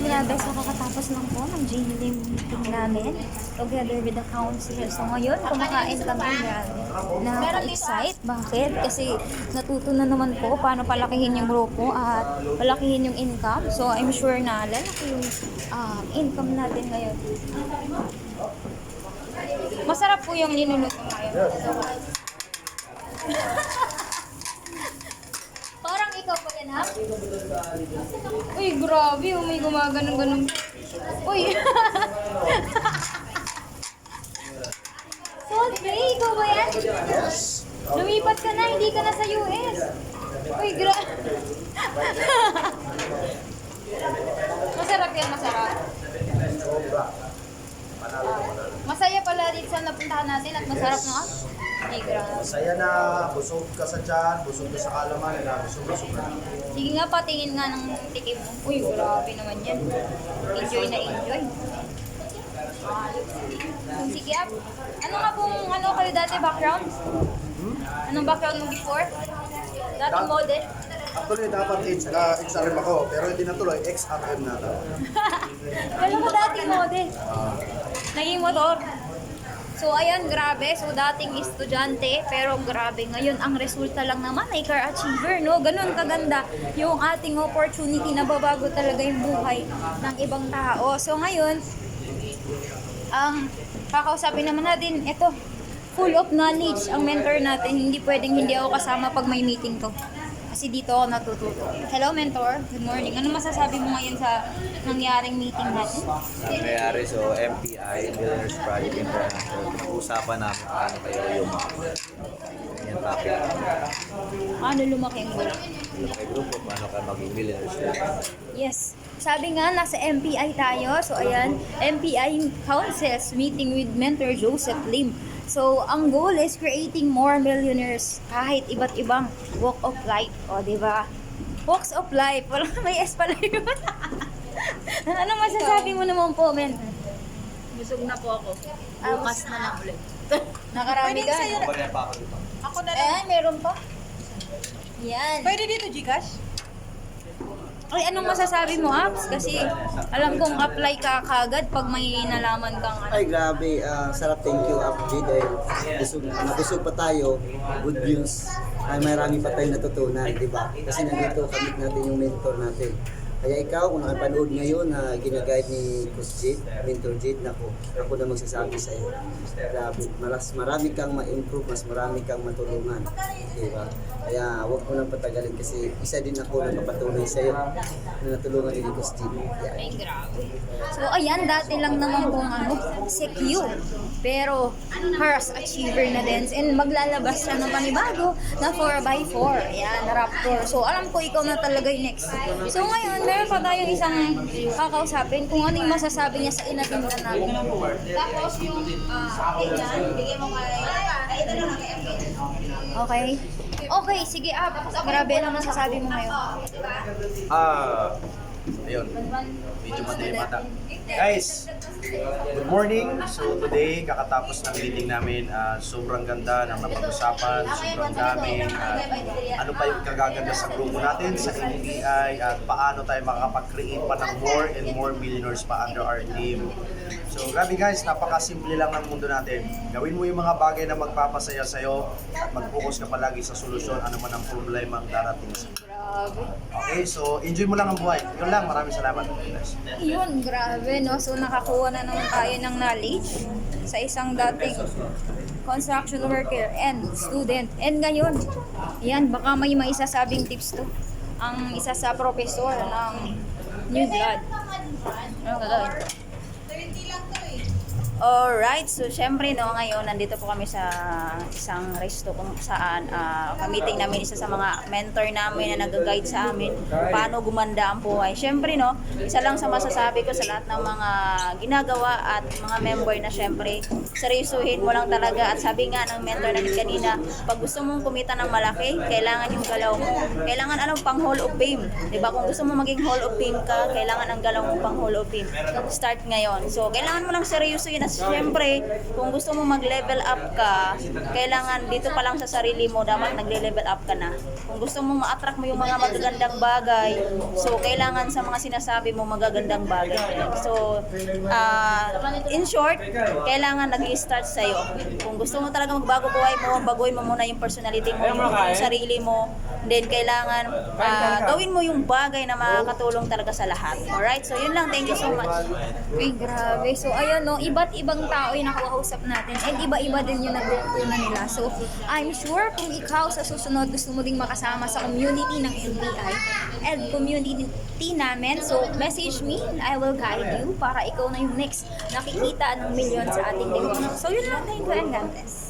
grabe. So, kakatapos lang po ng GLM meeting namin together with the council. So, ngayon, kumakain kami. Grabe. Nakaka-excite. Bakit? Kasi natuto na naman po paano palakihin yung grupo at palakihin yung income. So, I'm sure na lalaki yung income natin ngayon. Masarap po yung linuluto ngayon. Parang ikaw pa yan, ha? Uy, grabe. May gumaganon-ganon. Uy. Sodre, ikaw ba yan? Lumipat ka na, hindi ka na sa US. Uy, grabe. Masarap yan, masarap. Masaya pala dito sa napuntahan natin at masarap na. Ay, grabe. Masaya na, busog ka sa tiyan, busog ka sa kalaman, busog ka. Sige nga, patingin nga ng tikim mo. Uy, grabe naman yan. Enjoy na enjoy. Sige, ano nga pong kayo dati background? Anong background mo before? Dating model? Actually, dapat XRM ako, pero hindi natuloy, XRM na daw. Alam mo dating model? Naging motor. So, ayan, grabe. So, dating estudyante, pero grabe. Ngayon, ang resulta lang naman ay car achiever, no? Ganun kaganda yung ating opportunity na babago talaga yung buhay ng ibang tao. So, ngayon, kakausapin naman natin, ito, full of knowledge ang mentor natin. Hindi pwedeng hindi ako kasama pag may meeting to. Kasi dito ako natututo. Hello, mentor. Good morning. Ano masasabi mo ngayon sa nangyaring meeting natin? Nangyayari so MPI, Millionaires Project International. Pinag-uusapan namin paano kayo yung yung topic. Ano lumaki ang gulo? Lumaki grupo, paano kayo maging millionaires na. Yes. Sabi nga, nasa MPI tayo. So, ayan, MPI Councils meeting with Mentor Joseph Lim. So, ang goal is creating more millionaires kahit iba't ibang walk of life. O, diba? Walks of life. Walang may S pala yun. Ano masasabi mo naman po, men? Busog na po ako. Bukas na lang ulit. Nakarami ka. Pwede pa ako dito. Ako na lang. Ayan, meron pa. Yan. Pwede dito, Gcash? Ay, anong masasabi mo, Apps? Kasi alam kong apply ka kagad pag may nalaman kang ano. Ay, grabe. Sarap, thank you, Upji. Dahil nabusog pa tayo. Good news. Ay, marami pa tayong natutunan, di ba? Kasi nandito, kamit natin yung mentor natin. Kaya ikaw, kung nakapanood ngayon na ginaguide ni Coach Jade, Mentor Jade, ako na magsasabi sa iyo. Grabe, marami kang ma-improve, mas marami kang matulungan. Diba? Kaya huwag mo nang patagalin kasi isa din ako na mapatuloy sa iyo na natulungan ni Coach Jade. Ay, grabe. So, ayan, dati lang naman kung secure. Pero, Hearst achiever na din. And maglalabas siya ng panibago na 4x4. Ayan, na Raptor. So, alam ko ikaw na talaga yung next. So, ngayon, meron pa tayong isang kakausapin kung ano yung masasabi niya sa inatindan natin. Tapos yung, bigay mo okay. Okay, sige, grabe lang masasabi mo ngayon. Ayun, medyo mata. Guys, good morning. So today, kakatapos ng meeting namin, sobrang ganda ng napag-usapan, sobrang dami. Ano pa yung kagaganda sa grupo natin, sa NBI, at paano tayo makakapag-create pa ng more and more millionaires pa under our team. So grabe guys, napakasimple lang ng mundo natin. Gawin mo yung mga bagay na magpapasaya sa'yo at mag-focus ka palagi sa solusyon, ano man ang problema ang darating sa'yo. Okay, so enjoy mo lang ang buhay. Yun lang, maraming salamat. Yun, grabe, no? So, nakakuha na naman tayo ng knowledge sa isang dating construction worker and student. And ngayon, yan, baka may maisasabing tips to. Ang isa sa professor ng New Blood. Ano gagawin? Alright, so syempre no, ngayon nandito po kami sa isang resto kung saan kamiting namin isa sa mga mentor namin na nag-guide sa amin paano gumanda ang buhay. Syempre no, isa lang sa masasabi ko sa lahat ng mga ginagawa at mga member na syempre, seryosuhin mo lang talaga at sabi nga ng mentor namin kanina, pag gusto mong kumita ng malaki, kailangan yung galaw mo. Kailangan anong pang Hall of Fame. 'Di ba? Kung gusto mo maging Hall of Fame ka, kailangan ang galaw mo pang Hall of Fame. Start ngayon. So, kailangan mo lang seryosuhin na Siyempre, kung gusto mo mag-level up ka, kailangan dito pa lang sa sarili mo, dapat nagle-level up ka na. Kung gusto mo ma-attract mo yung mga magagandang bagay, so kailangan sa mga sinasabi mo magagandang bagay. So, in short, kailangan nag-i-start sa'yo. Kung gusto mo talaga magbago buhay mo, baguhin mo muna yung personality mo, yung sarili mo. Then, kailangan gawin mo yung bagay na makakatulong talaga sa lahat. Alright? So, yun lang. Thank you so much. Uy, grabe. So, ayun, no, iba't ibang tao yung nakakausap natin and iba-iba din yung natutunan nila. So, I'm sure kung ikaw sa susunod gusto mo ding makasama sa community ng NPI and community namin, so message me and I will guide you para ikaw na yung next nakikita ng milyon sa ating lingkod. So, yun lang. Thank you and God bless.